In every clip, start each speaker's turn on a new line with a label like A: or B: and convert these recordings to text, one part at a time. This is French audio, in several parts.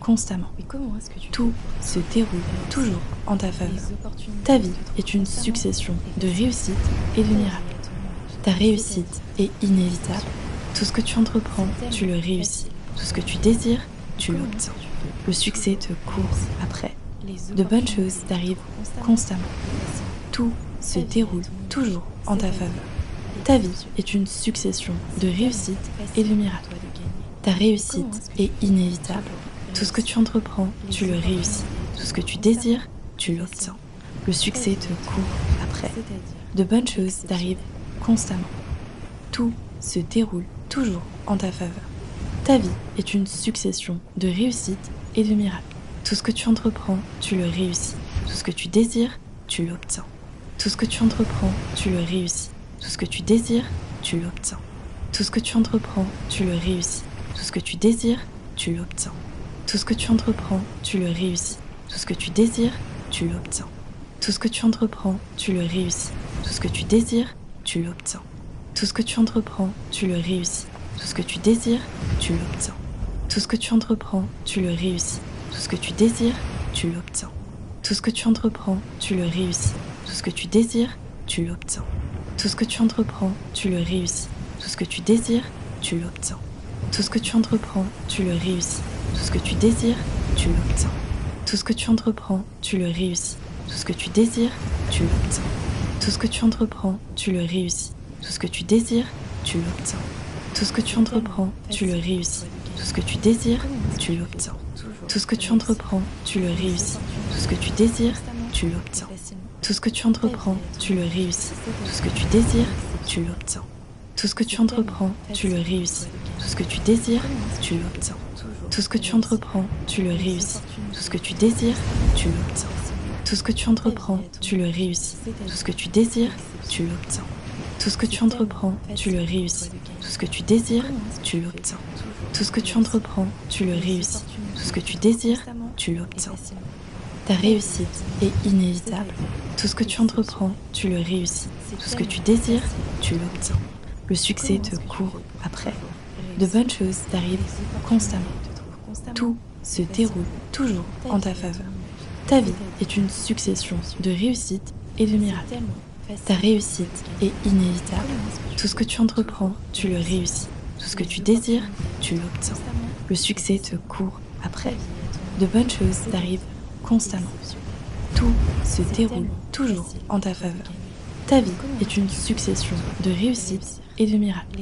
A: constamment. Tout se déroule toujours en ta faveur. Ta vie est une succession de réussites et de miracles. Ta réussite est inévitable. Tout ce que tu entreprends, tu le réussis. Tout ce que tu désires, tu l'obtiens. Le succès te court après. De bonnes choses t'arrivent constamment. Tout se déroule toujours en ta faveur. Ta vie est une succession de réussites et de miracles. Ta réussite est inévitable. Tout ce que tu entreprends, tu le réussis. Tout ce que tu désires, tu l'obtiens. Le succès te court après. De bonnes choses t'arrivent constamment. Tout se déroule toujours en ta faveur. Ta vie est une succession de réussites et de miracles. Tout ce que tu entreprends, tu le réussis. Tout ce que tu désires, tu l'obtiens. Tout ce que tu entreprends, tu le réussis. Tout ce que tu désires, tu l'obtiens. Tout ce que tu entreprends, tu le réussis. Tout ce que tu désires, tu l'obtiens. Tout ce que tu entreprends, tu le réussis. Tout ce que tu désires, tu l'obtiens. Tout ce que tu entreprends, tu le réussis. Tout ce que tu désires, tu l'obtiens. Tout ce que tu entreprends, tu le réussis. Tout ce que tu désires, tu l'obtiens. Tout ce que tu entreprends, tu le réussis. Tout ce que tu désires, tu l'obtiens. Tout ce que tu entreprends, tu le réussis. Tout ce que tu désires, tu l'obtiens. Tout ce que tu entreprends, tu le réussis. Tout ce que tu désires, tu l'obtiens. Tout ce que tu entreprends, tu le réussis. Tout ce que tu désires, tu l'obtiens. Tout ce que tu entreprends, tu le réussis. Tout ce que tu désires, tu l'obtiens. Tout ce que tu entreprends, tu le réussis. Tout ce que tu désires, tu l'obtiens. Tout ce que tu entreprends, tu le réussis. Tout ce que tu désires, tu l'obtiens. Tout ce que tu entreprends, tu le réussis. Tout ce que tu désires, tu l'obtiens. Tout ce que tu entreprends, tu le réussis. Tout ce que tu désires, tu l'obtiens. Tout ce que tu entreprends, tu le réussis. Tout ce que tu désires, tu l'obtiens. Tout ce que tu entreprends, tu le réussis. Tout ce que tu désires, tu l'obtiens. Tout ce que tu entreprends, tu le réussis. Tout ce que tu désires, tu l'obtiens. Tout ce que tu entreprends, tu le réussis. Tout ce que tu désires, tu l'obtiens. Tout ce que tu entreprends, tu le réussis. Tout ce que tu désires, tu l'obtiens. Ta réussite est inévitable. Tout ce que tu entreprends, tu le réussis. Tout ce que tu désires, tu l'obtiens. Le succès te court après. De bonnes choses t'arrivent constamment. Tout se déroule toujours en ta faveur. Ta vie est une succession de réussites et de miracles. Ta réussite est inévitable. Tout ce que tu entreprends, tu le réussis. Tout ce que tu désires, tu l'obtiens. Le succès te court après. De bonnes choses t'arrivent constamment. Tout se déroule toujours en ta faveur. Ta vie est une succession de réussites et de miracles.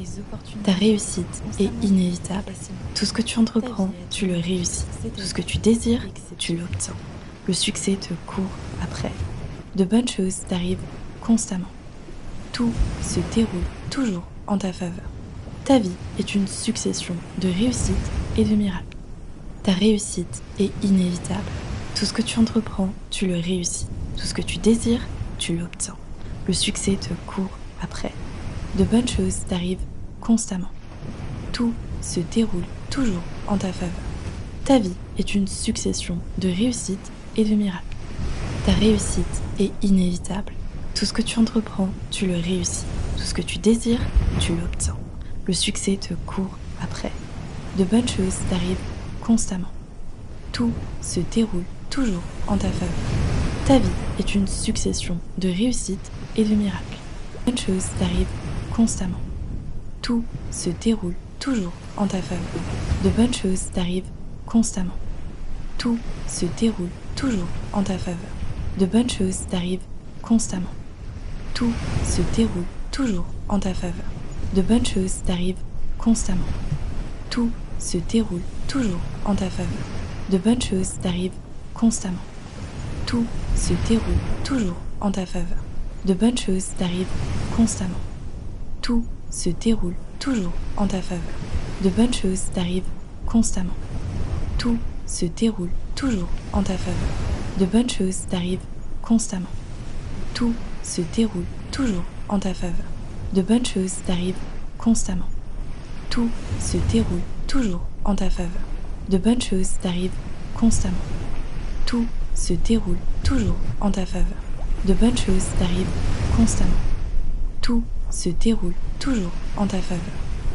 A: Ta réussite est inévitable. Tout ce que tu entreprends, tu le réussis. Tout ce que tu désires, tu l'obtiens. Le succès te court après. De bonnes choses t'arrivent constamment. Tout se déroule toujours en ta faveur. Ta vie est une succession de réussites et de miracles. Ta réussite est inévitable. Tout ce que tu entreprends, tu le réussis. Tout ce que tu désires, tu l'obtiens. Le succès te court après. De bonnes choses t'arrivent constamment. Tout se déroule toujours en ta faveur. Ta vie est une succession de réussites et de miracles. Ta réussite est inévitable. Tout ce que tu entreprends, tu le réussis. Tout ce que tu désires, tu l'obtiens. Le succès te court après. De bonnes choses t'arrivent constamment. Tout se déroule toujours en ta faveur. Ta vie est une succession de réussites et de miracles. De bonnes choses t'arrivent constamment. Tout se déroule toujours en ta faveur. De bonnes choses t'arrivent constamment. Tout se déroule toujours en ta faveur. De bonnes choses t'arrivent constamment. Tout se déroule toujours en ta faveur. De bonnes choses t'arrivent constamment. Tout se déroule toujours en ta faveur. De bonnes choses t'arrivent constamment. Tout se déroule toujours en ta faveur. De bonnes choses t'arrivent constamment. Tout se déroule toujours en ta faveur. De bonnes choses t'arrivent constamment. Tout se déroule toujours en ta faveur. De bonnes choses t'arrivent constamment. Tout se déroule toujours en ta faveur. De bonnes choses t'arrivent constamment. Tout se déroule toujours en ta faveur. De bonnes choses t'arrivent constamment. Tout se déroule toujours en ta faveur. De bonnes choses t'arrivent constamment. Tout se déroule toujours en ta faveur.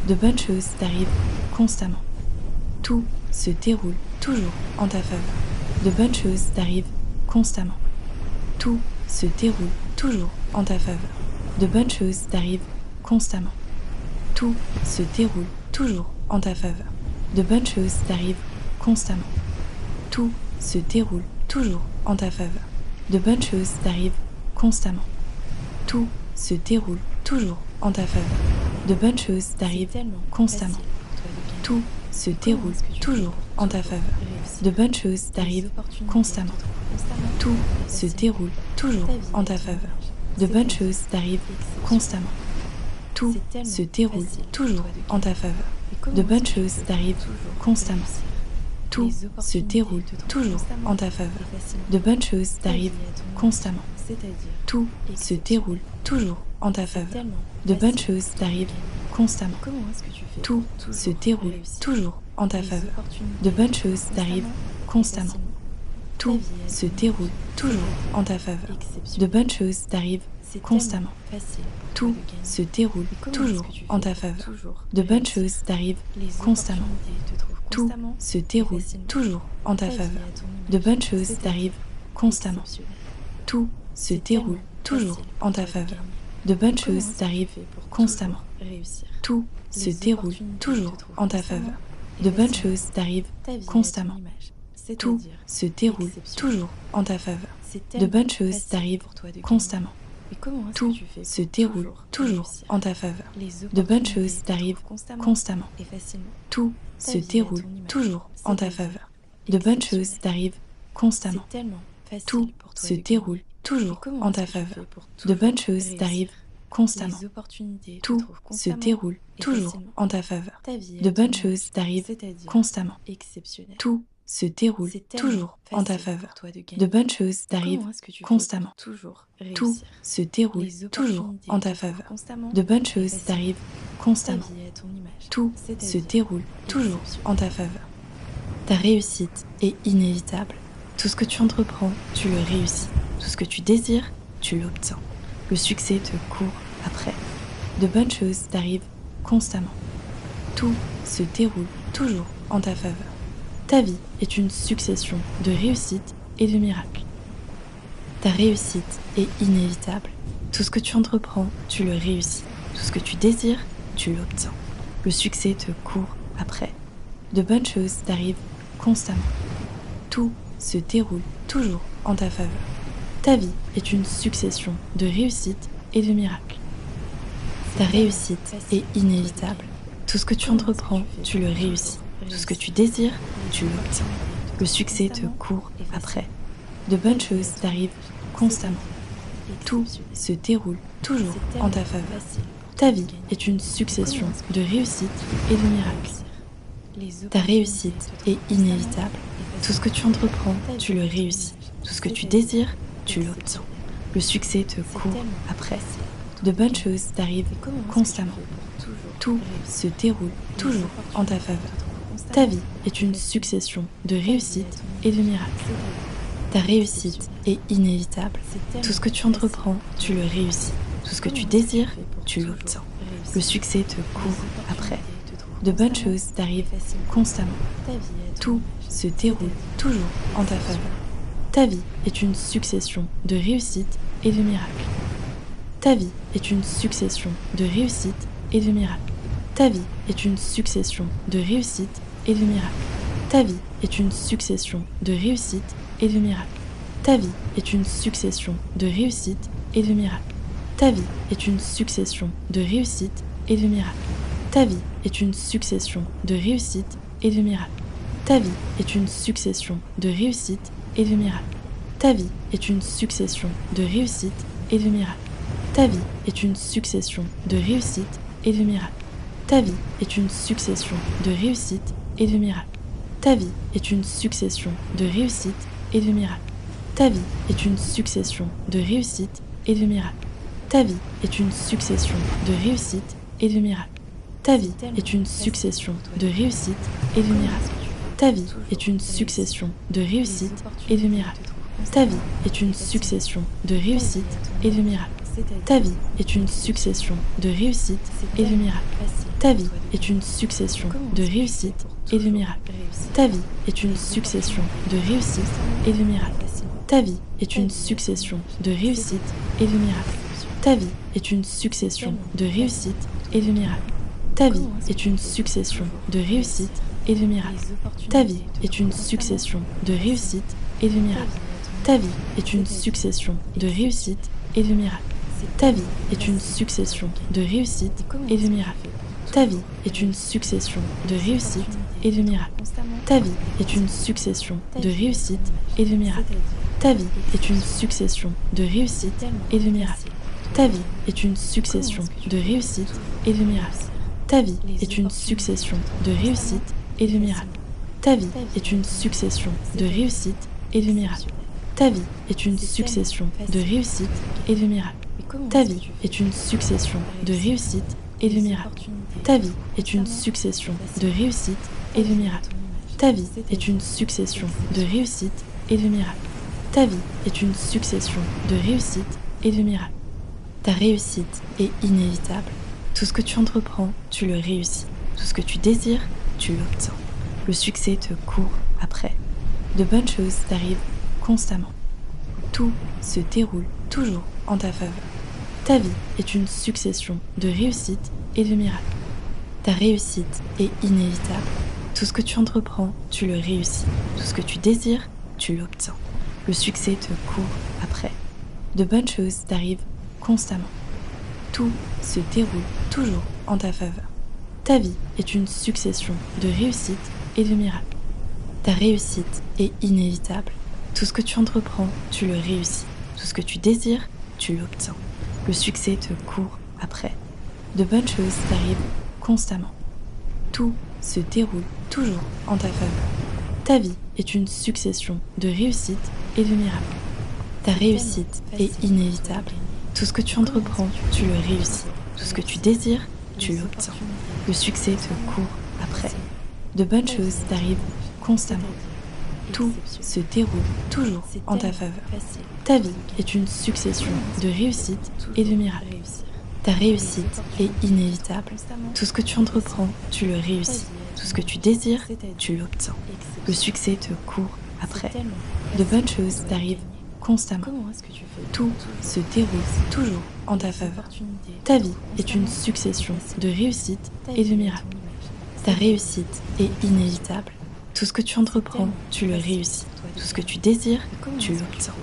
A: De bonnes choses t'arrivent constamment. Tout se déroule toujours en ta faveur. De bonnes choses t'arrivent constamment. Tout se déroule toujours en ta faveur. De bonnes choses t'arrivent constamment. Tout se déroule toujours en ta faveur. De bonnes choses t'arrivent constamment. Tout se déroule toujours en ta faveur. De bonnes choses t'arrivent constamment. Tout se déroule toujours en ta faveur. De bonnes choses t'arrivent constamment. Tout se déroule toujours en ta faveur. De bonnes choses t'arrivent constamment. Tout se déroule toujours en ta faveur. De bonnes choses t'arrivent constamment. Tout se déroule toujours en ta faveur. De bonnes choses t'arrivent constamment. Tout se déroule toujours en ta faveur. De bonnes choses t'arrivent constamment. Tout se déroule toujours en ta faveur. De bonnes choses t'arrivent constamment. Tout se déroule toujours en ta faveur. De bonnes choses t'arrivent constamment. Tout se déroule toujours en ta faveur. De bonnes choses t'arrivent constamment. Tout se déroule toujours en ta faveur. De bonnes choses t'arrivent constamment. Tout se déroule toujours en ta faveur. De bonnes choses t'arrivent constamment. Tout se déroule toujours en ta faveur. De bonnes choses t'arrivent constamment. Tout se déroule toujours en ta faveur. De bonnes choses t'arrivent constamment. Tout se déroule toujours en ta faveur. De bonnes choses t'arrivent constamment. Tout se déroule toujours en ta faveur. De bonnes choses t'arrivent constamment. Tout se déroule toujours en ta faveur. De bonnes choses t'arrivent constamment. Tout se déroule toujours en ta faveur. De bonnes choses t'arrivent constamment. Tout se déroule toujours en ta faveur. De bonnes choses t'arrivent constamment. Tout se déroule toujours en ta faveur. De bonnes choses t'arrivent constamment. Tout se déroule toujours en ta faveur. De bonnes choses t'arrivent constamment. Tout se déroule toujours en ta faveur. Ta réussite est inévitable. Tout ce que tu entreprends, tu le réussis. Tout ce que tu désires, tu l'obtiens. Le succès te court après. De bonnes choses t'arrivent constamment. Tout se déroule toujours en ta faveur. Ta vie est une succession de réussites et de miracles. Ta réussite est inévitable. Tout ce que tu entreprends, tu le réussis. Tout ce que tu désires, tu l'obtiens. Le succès te court après. De bonnes choses t'arrivent constamment. Tout se déroule toujours en ta faveur. Ta vie est une succession de réussites et de miracles. Ta réussite est inévitable. Tout ce que tu entreprends, tu le réussis. Tout ce que tu désires, tu l'obtiens. Le succès te court après. De bonnes choses t'arrivent constamment. Tout se déroule toujours en ta faveur. Ta vie est une succession de réussites et de miracles. Ta réussite est inévitable. Tout ce que tu entreprends, tu le réussis. Tout ce que tu désires, tu l'obtiens. Le succès te court après. De bonnes choses t'arrivent constamment. Tout se déroule toujours en ta faveur. Ta vie est une succession de réussites et de miracles. Ta réussite est inévitable. Tout ce que tu entreprends, tu le réussis. Tout ce que tu désires, tu l'obtiens. Le succès te court après. De bonnes choses t'arrivent constamment. Tout se déroule toujours en ta faveur. Ta vie est une succession de réussites et de miracles. Ta vie est une succession de réussites et de miracles. Ta vie est une succession de réussites et de miracles. Ta vie est une succession de réussites et de miracles. Ta vie est une succession de réussites et de miracles. Ta vie est une succession de réussites et de miracles. Ta vie est une succession de réussites et de miracles. Ta vie est une succession de réussites et de miracles. Ta vie est une succession de réussites et de miracles. Ta vie est une succession de réussites et de miracles. Ta vie est une succession de réussites et de miracles. Ta vie est une succession de réussites et de miracles. Ta vie est une succession de réussites et de miracles. Ta vie est une succession de réussites et de miracles. Ta vie est une succession de réussites et de miracles. Ta vie est une succession de réussites et de miracles. Ta vie est une succession de réussites et de miracles. Ta vie est une succession de réussites et de miracles. Ta vie est une succession de réussites et de miracles. Ta vie est une succession de réussites et de miracles. Ta vie est une succession de réussites et de miracles. Ta vie est une succession de réussites et de miracles. Ta vie est une succession de réussites et de miracles. Ta vie est une succession de réussites et de miracles. Ta vie est une succession de réussites et de miracles. Ta vie est une succession de réussites et de miracles. Ta vie est une succession de réussites et de miracles. Ta vie est une succession de réussites et de miracles. Ta vie est une succession de réussites et de miracles. Ta vie est une succession de réussites et de miracles. Ta vie est une succession de réussites et de miracles. Ta vie est une succession de réussites et de miracles. Ta vie est une succession de réussites et de miracles. Ta vie est une succession de réussites et de miracles. Ta vie est une succession de réussites et de miracles. Ta vie est une succession de réussites et de miracles. Ta vie est une succession de réussites et de miracles. Ta réussite est inévitable. Tout ce que tu entreprends, tu le réussis. Tout ce que tu désires, tu l'obtiens. Le succès te court après. De bonnes choses t'arrivent constamment. Tout se déroule toujours en ta faveur. Ta vie est une succession de réussites et de miracles. Ta réussite est inévitable. Tout ce que tu entreprends, tu le réussis. Tout ce que tu désires, tu l'obtiens. Le succès te court après. De bonnes choses t'arrivent constamment. Tout se déroule toujours en ta faveur. Ta vie est une succession de réussites et de miracles. Ta réussite est inévitable. Tout ce que tu entreprends, tu le réussis. Tout ce que tu désires, tu l'obtiens. Le succès te court après. De bonnes choses t'arrivent constamment. Tout se déroule toujours en ta faveur. Ta vie est une succession de réussites et de miracles. Ta réussite est inévitable. Tout ce que tu entreprends, tu le réussis. Tout ce que tu désires, tu l'obtiens. Le succès te court après. De bonnes choses t'arrivent constamment. Tout se déroule toujours en ta faveur. Ta vie est une succession de réussites et de miracles. Ta réussite est inévitable. Tout ce que tu entreprends, tu le réussis. Tout ce que tu désires, tu l'obtiens. Le succès te court après. De bonnes choses t'arrivent constamment. Tout se déroule toujours en ta faveur. Ta vie est une succession de réussites et de miracles. Ta réussite est inévitable. Tout ce que tu entreprends, tu le réussis. Tout ce que tu désires, tu l'obtiens.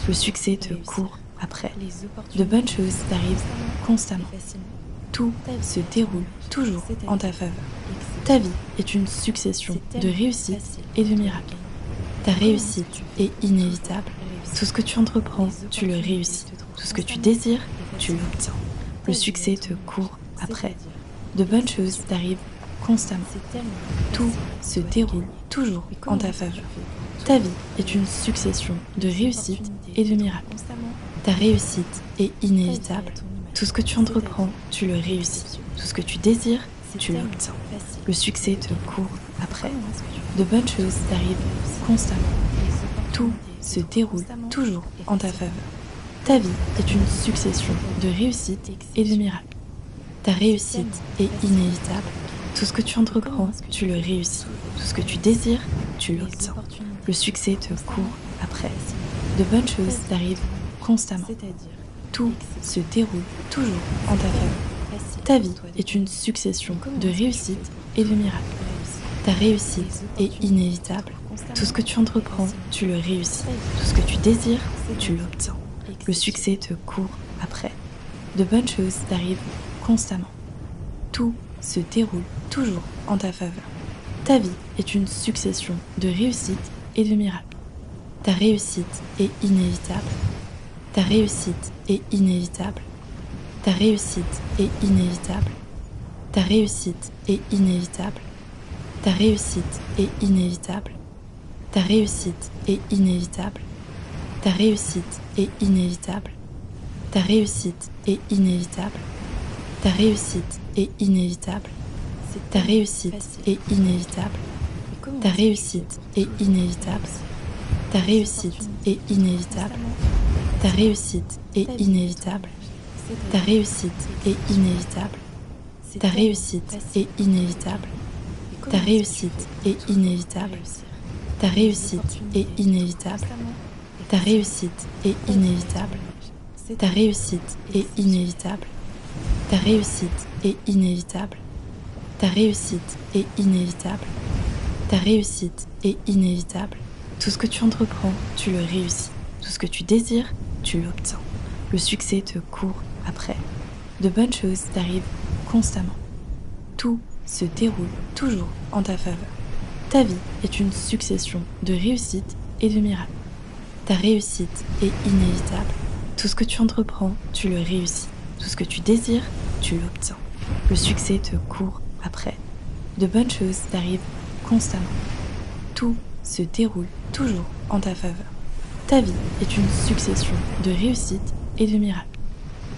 A: Le succès te court après. De bonnes choses t'arrivent constamment. Tout se déroule toujours en ta faveur. Ta vie est une succession de réussites et de miracles. Ta réussite est inévitable. Tout ce que tu entreprends, tu le réussis. Tout ce que tu désires, tu l'obtiens. Le succès te court après. De bonnes choses t'arrivent constamment. Tout se déroule toujours en ta faveur. Ta vie est une succession de réussites et de miracles. Ta réussite est inévitable. Tout ce que tu entreprends, tu le réussis. Tout ce que tu désires, tu l'obtiens. Le succès te court après. De bonnes choses t'arrivent constamment. Tout se déroule toujours en ta faveur. Ta vie est une succession de réussites et de miracles. Ta réussite est inévitable. Tout ce que tu entreprends, tu le réussis. Tout ce que tu désires, tu l'obtiens. Le succès te court après. De bonnes choses t'arrivent constamment. Tout se déroule toujours en ta faveur. Ta vie est une succession de réussites et de miracles. Ta réussite est inévitable. Tout ce que tu entreprends, tu le réussis. Tout ce que tu désires, tu l'obtiens. Le succès te court après. De bonnes choses t'arrivent constamment. Tout se déroule toujours en ta faveur. Ta vie est une succession de réussites et de miracles. Ta réussite est inévitable. Ta réussite est inévitable. Ta réussite est inévitable. Ta réussite est inévitable. Ta réussite est inévitable. Ta réussite est inévitable. Ta réussite est inévitable. Ta réussite est inévitable. Ta réussite est inévitable. Ta réussite est inévitable. Ta réussite est inévitable. Ta réussite est inévitable. Ta réussite est inévitable. Ta réussite est inévitable. Ta réussite est inévitable. Ta réussite est inévitable. Ta réussite est inévitable. Ta réussite est inévitable. Ta réussite est inévitable. Ta réussite est inévitable. Ta réussite est inévitable. Ta réussite est inévitable. Tout ce que tu entreprends, tu le réussis. Tout ce que tu désires, tu l'obtiens. Le succès te court après. De bonnes choses t'arrivent constamment. Tout se déroule toujours en ta faveur. Ta vie est une succession de réussites et de miracles. Ta réussite est inévitable. Tout ce que tu entreprends, tu le réussis. Tout ce que tu désires, tu l'obtiens. Le succès te court après. De bonnes choses t'arrivent constamment. Tout se déroule toujours en ta faveur. Ta vie est une succession de réussites et de miracles.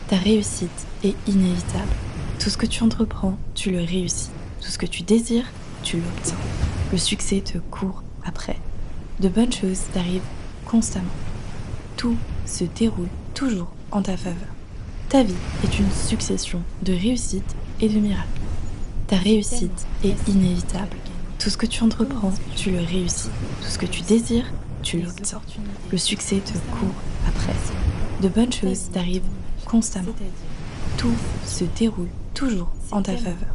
A: Ta réussite est inévitable. Tout ce que tu entreprends, tu le réussis. Tout ce que tu désires, tu l'obtiens. Le succès te court après. De bonnes choses t'arrivent constamment. Tout se déroule toujours en ta faveur. Ta vie est une succession de réussites et de miracles. Ta réussite est inévitable. Tout ce que tu entreprends, tu le réussis. Tout ce que tu désires, tu l'obtiens. Le succès te court après. De bonnes choses t'arrivent constamment. Tout se déroule toujours en ta faveur.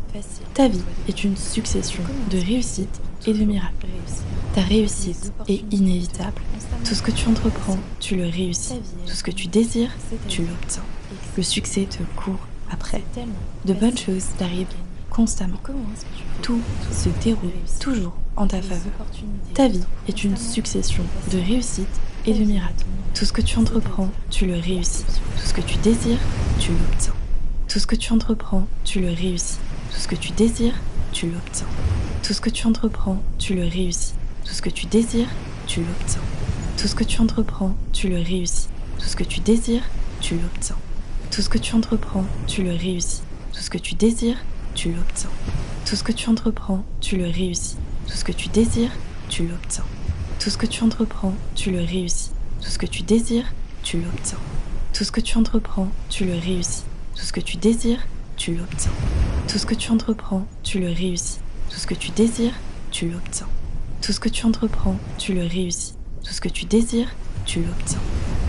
A: Ta vie est une succession de réussites et de miracles. Ta réussite est inévitable. Tout ce que tu entreprends, tu le réussis. Tout ce que tu désires, tu l'obtiens. Le succès te court après. De bonnes choses t'arrivent constamment. Tout se déroule toujours en ta faveur. Ta vie est une succession de réussites et de miracles. Tout ce que tu entreprends, tu le réussis. Tout ce que tu désires, tu l'obtiens. Tout ce que tu entreprends, tu le réussis. Tout ce que tu désires, tu l'obtiens. Tout ce que tu entreprends, tu le réussis. Tout ce que tu désires, tu l'obtiens. Tout ce que tu entreprends, tu le réussis. Tout ce que tu désires, tu l'obtiens. Tout ce que tu entreprends, tu le réussis. Tout ce que tu désires, tu l'obtiens. Tout ce que tu entreprends, tu le réussis. Tout ce que tu désires, tu l'obtiens. Tout ce que tu entreprends, tu le réussis. Tout ce que tu désires, tu l'obtiens. Tout ce que tu entreprends, tu le réussis. Tout ce que tu désires, tu l'obtiens. Tout ce que tu entreprends, tu le réussis. Tout ce que tu désires, tu l'obtiens. Tout ce que tu entreprends, tu le réussis. Tout ce que tu désires, tu l'obtiens.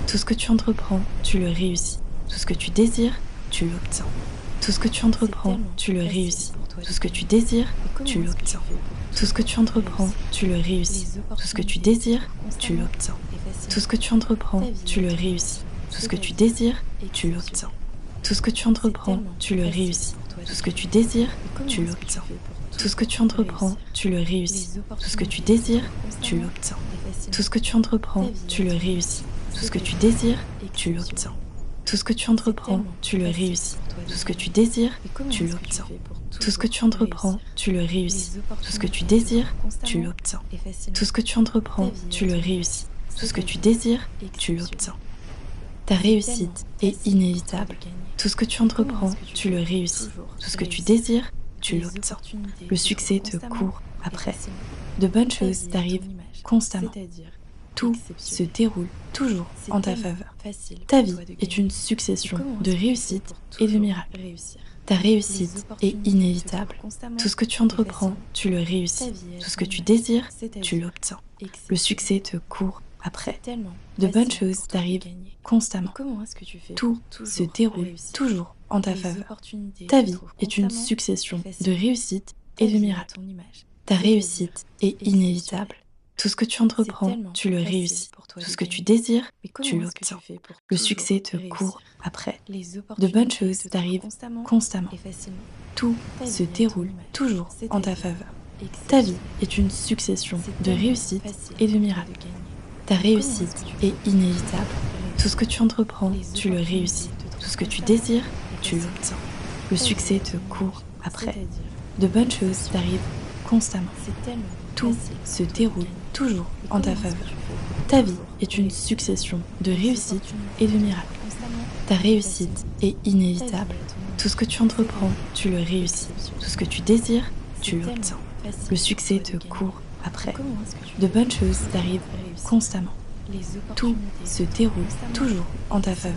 A: Tout ce que tu entreprends, tu le réussis. Tout ce que tu désires, tu l'obtiens. Tout ce que tu entreprends, tu le réussis. Tout ce que tu désires, tu l'obtiens. Tout ce que tu entreprends, tu le réussis. Tout ce que tu désires, tu l'obtiens. Tout ce que tu entreprends, tu le réussis. Tout ce que tu désires, tu l'obtiens. Tout ce que tu entreprends, tu le réussis. Tout ce que tu désires, tu l'obtiens. Tout ce que tu entreprends, tu le réussis. Tout ce que tu désires, tu l'obtiens. Tout ce que tu entreprends, tu le réussis. Tout ce que tu désires, tu l'obtiens. Tout ce que tu entreprends, tu le réussis. Tout ce que tu désires, tu l'obtiens. Tout ce que tu entreprends, tu le réussis. Tout ce que tu désires, tu l'obtiens. Tout ce que tu entreprends, tu le réussis. Tout ce que tu désires, tu l'obtiens. Ta réussite est inévitable. Tout ce que tu entreprends, tu le réussis. Tout ce que tu désires, tu l'obtiens. Le succès te court après. De bonnes choses t'arrivent constamment. Tout se déroule toujours en ta faveur. Ta vie est une succession de réussites et de miracles. Ta réussite est inévitable. Tout ce que tu entreprends, tu le réussis. Tout ce que tu désires, tu l'obtiens. Le succès te court après. De bonnes choses t'arrivent constamment. Tout se déroule toujours en ta faveur. Ta vie est une succession de réussites et de miracles. Ta réussite est inévitable. Tout ce que tu entreprends, tu le réussis. Tout ce que tu désires, tu l'obtiens. Le succès te court après. De bonnes choses t'arrivent constamment. Tout se déroule toujours en ta faveur. Ta vie est une succession de réussites et de miracles. Ta réussite est inévitable. Tout ce que tu entreprends, tu le réussis. Tout ce que tu désires, tu l'obtiens. Le succès te court après. De bonnes choses t'arrivent constamment. Tout se déroule toujours en ta faveur. Ta vie est une succession de réussites et de miracles. Ta réussite est inévitable. Tout ce que tu entreprends, tu le réussis. Tout ce que tu désires, tu l'obtiens. Le succès te court après. De bonnes choses t'arrivent constamment. Tout se déroule toujours en ta faveur.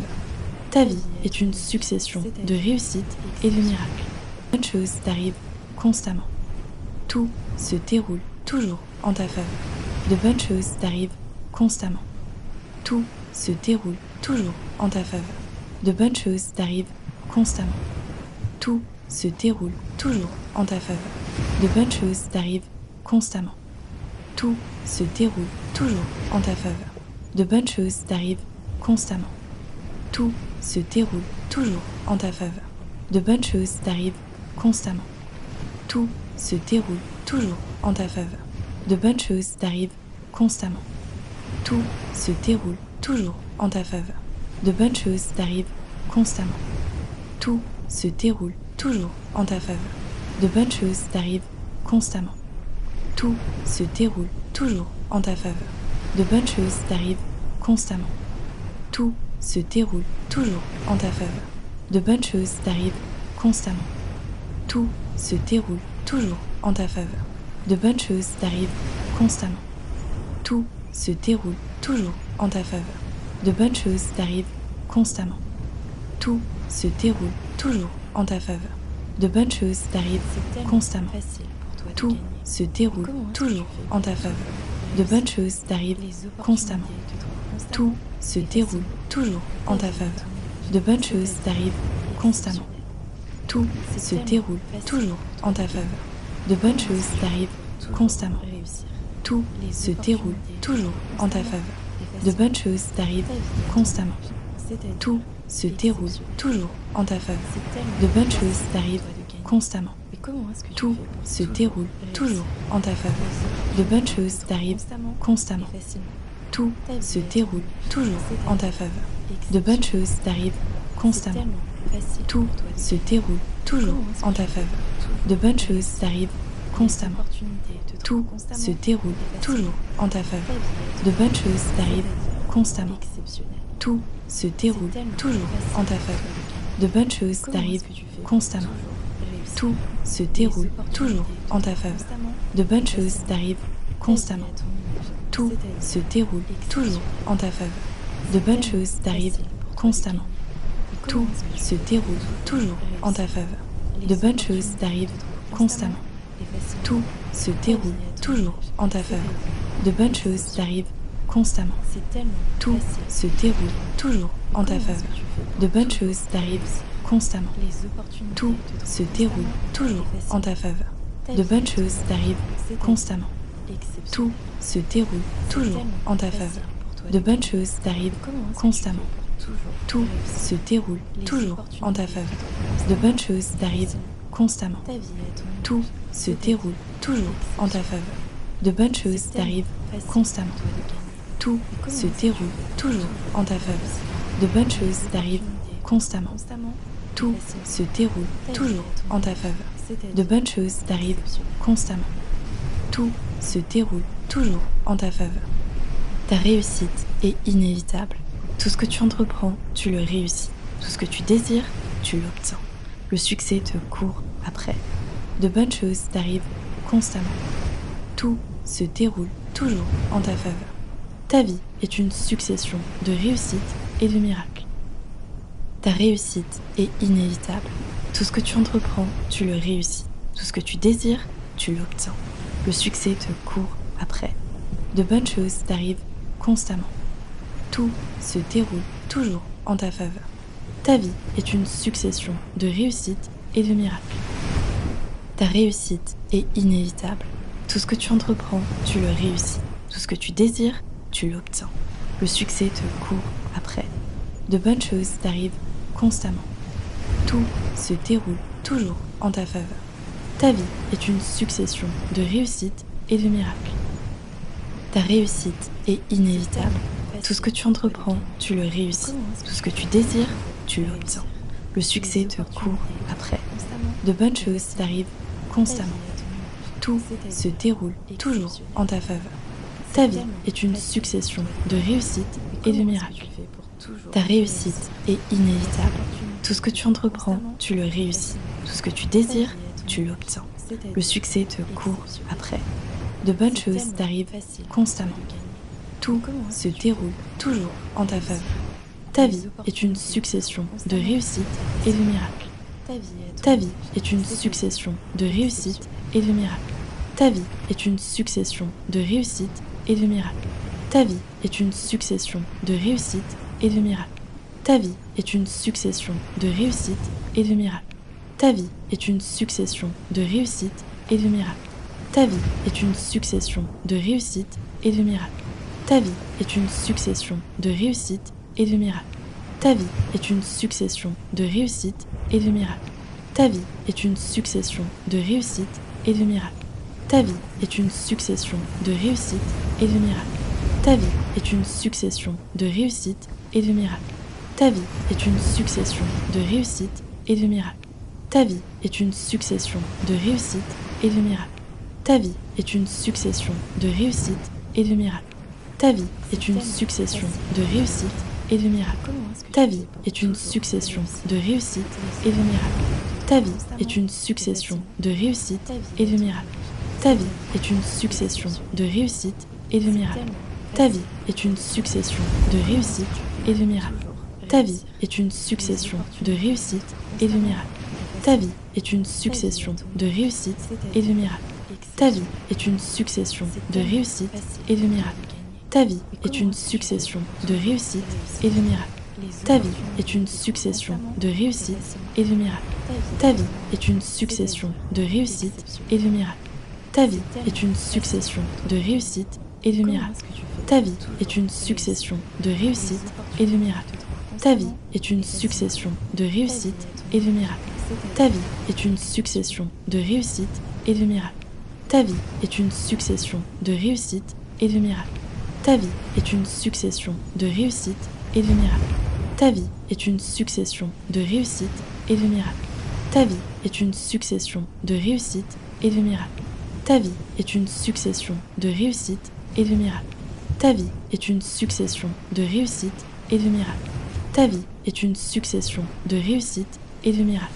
A: Ta vie est une succession de réussites et de miracles. De bonnes choses t'arrivent constamment. Tout se déroule toujours en ta faveur. De bonnes choses t'arrivent constamment. Tout se déroule toujours en ta faveur. De bonnes choses t'arrivent constamment. Tout se déroule toujours en ta faveur. De bonnes choses t'arrivent constamment. Tout se déroule toujours en ta faveur. De bonnes choses t'arrivent constamment. Tout se déroule toujours en ta faveur. De bonnes choses t'arrivent constamment. Tout se déroule toujours en ta faveur. De bonnes choses t'arrivent constamment. Tout se déroule toujours en ta faveur. De bonnes choses t'arrivent constamment. Tout se déroule toujours en ta faveur. De bonnes choses t'arrivent constamment. Tout se déroule toujours en ta faveur. De bonnes choses t'arrivent constamment. Tout se déroule toujours en ta faveur. De bonnes choses t'arrivent constamment. Tout se déroule toujours en ta faveur. De bonnes choses t'arrivent constamment. Tout se déroule toujours en ta faveur. De bonnes choses t'arrivent constamment. Tout se déroule toujours en ta faveur. De bonnes choses t'arrivent constamment. Tout se déroule toujours en ta faveur. De bonnes choses t'arrivent constamment. Tout se déroule toujours en ta faveur. De bonnes choses t'arrivent constamment. Tout se déroule toujours en ta faveur. De bonnes choses t'arrivent constamment. Tout se déroule toujours en ta faveur. De bonnes choses t'arrivent constamment. Tout se déroule toujours en ta faveur. De bonnes choses t'arrivent constamment. Tout se déroule toujours en ta faveur. De bonnes choses t'arrivent constamment. Tout se déroule toujours en ta faveur. De bonnes choses t'arrivent constamment. Tout se déroule toujours en ta faveur. De bonnes choses t'arrivent constamment. Tout se déroule toujours en ta faveur. De bonnes choses t'arrivent constamment. Tout se déroule toujours en ta faveur. De bonnes choses t'arrivent constamment. Tout se déroule toujours en ta faveur. De bonnes choses t'arrivent constamment. Tout se déroule toujours en ta faveur. De bonnes choses t'arrivent constamment. Tout se déroule toujours en ta faveur. De bonnes choses t'arrivent constamment. Tout se déroule toujours en ta faveur. De bonnes choses t'arrivent constamment. Tout se déroule toujours en ta faveur. De bonnes choses t'arrivent constamment. Tout se déroule toujours en ta faveur. De bonnes choses t'arrivent constamment. Tout se déroule toujours en ta faveur. De bonnes choses t'arrivent constamment. Tout se déroule toujours en ta faveur. De bonnes choses t'arrivent constamment. Tout se déroule toujours en ta faveur. De bonnes choses t'arrivent constamment. Tout se déroule toujours en ta faveur. De bonnes choses t'arrivent constamment. Tout se déroule toujours en ta faveur. De bonnes choses t'arrivent constamment. Tout se déroule toujours en ta faveur. Ta réussite est inévitable. Tout ce que tu entreprends, tu le réussis. Tout ce que tu désires, tu l'obtiens. Le succès te court après. De bonnes choses t'arrivent constamment. Tout se déroule toujours en ta faveur. Ta vie est une succession de réussites et de miracles. Ta réussite est inévitable. Tout ce que tu entreprends, tu le réussis. Tout ce que tu désires, tu l'obtiens. Le succès te court après. De bonnes choses t'arrivent constamment. Tout se déroule toujours en ta faveur. Ta vie est une succession de réussites et de miracles. Ta réussite est inévitable. Tout ce que tu entreprends, tu le réussis. Tout ce que tu désires, tu l'obtiens. Le succès te court après. De bonnes choses t'arrivent constamment. Tout se déroule toujours en ta faveur. Ta vie est une succession de réussites et de miracles. Ta réussite est inévitable. Tout ce que tu entreprends, tu le réussis. Tout ce que tu désires, tu l'obtiens. Le succès te court après. De bonnes choses t'arrivent constamment. Tout se déroule toujours en ta faveur. Ta vie est une succession de réussites et de miracles. Ta réussite est inévitable. Tout ce que tu entreprends, tu le réussis. Tout ce que tu désires, tu l'obtiens. Le succès te court après. De bonnes choses t'arrivent constamment. Tout se déroule toujours en ta faveur. Ta vie est une succession de réussites et de miracles. Ta vie est une succession de réussites et de miracles. Ta vie est une succession de réussites et de miracles. Ta vie est une succession de réussites et de miracles. Ta vie est une succession de réussites et de miracles. Ta vie est une succession de réussites et de miracles. Ta vie est une succession de réussites et de miracles. Ta vie est une succession de réussites et de miracles. Ta vie est une succession de réussites et de miracles. Ta vie est une succession de réussites et de miracles. Ta vie est une succession de réussites et de miracles. Ta vie est une succession de réussites et de miracles. Ta vie est une succession de réussites et de miracles. Ta vie est une succession de réussites et de miracles. Ta vie est une succession de réussites et de miracles. Ta vie est une succession de réussites et de miracles. Ta vie est une succession de réussites et de miracles. Ta vie est une succession de réussites et de miracles. Ta vie est une succession de réussites et de miracles. Ta vie est une succession de réussites et de miracles. Ta vie est une succession de réussites et de miracles. Ta vie est une succession de réussites et de miracles. Ta vie est une succession de réussites et de miracles. Ta vie est une succession de réussites et de miracles. Ta vie est une succession de réussites et de miracles. Ta vie est une succession de réussites et de miracles. Ta vie est une succession de réussites et de miracles. Ta vie est une succession de réussites et de miracles. Ta vie est une succession de réussites et de miracles. Ta vie est une succession de réussites et de miracles. Ta vie est une succession de réussites et de miracles. Ta vie est une succession de réussites et de miracles. Ta vie est une succession de réussites et de miracles. Ta vie est une succession de réussites et de miracles. Ta vie est une succession de réussites et de miracles. Ta vie est une succession de réussites et de miracles. Ta vie est une succession de réussites et de miracles.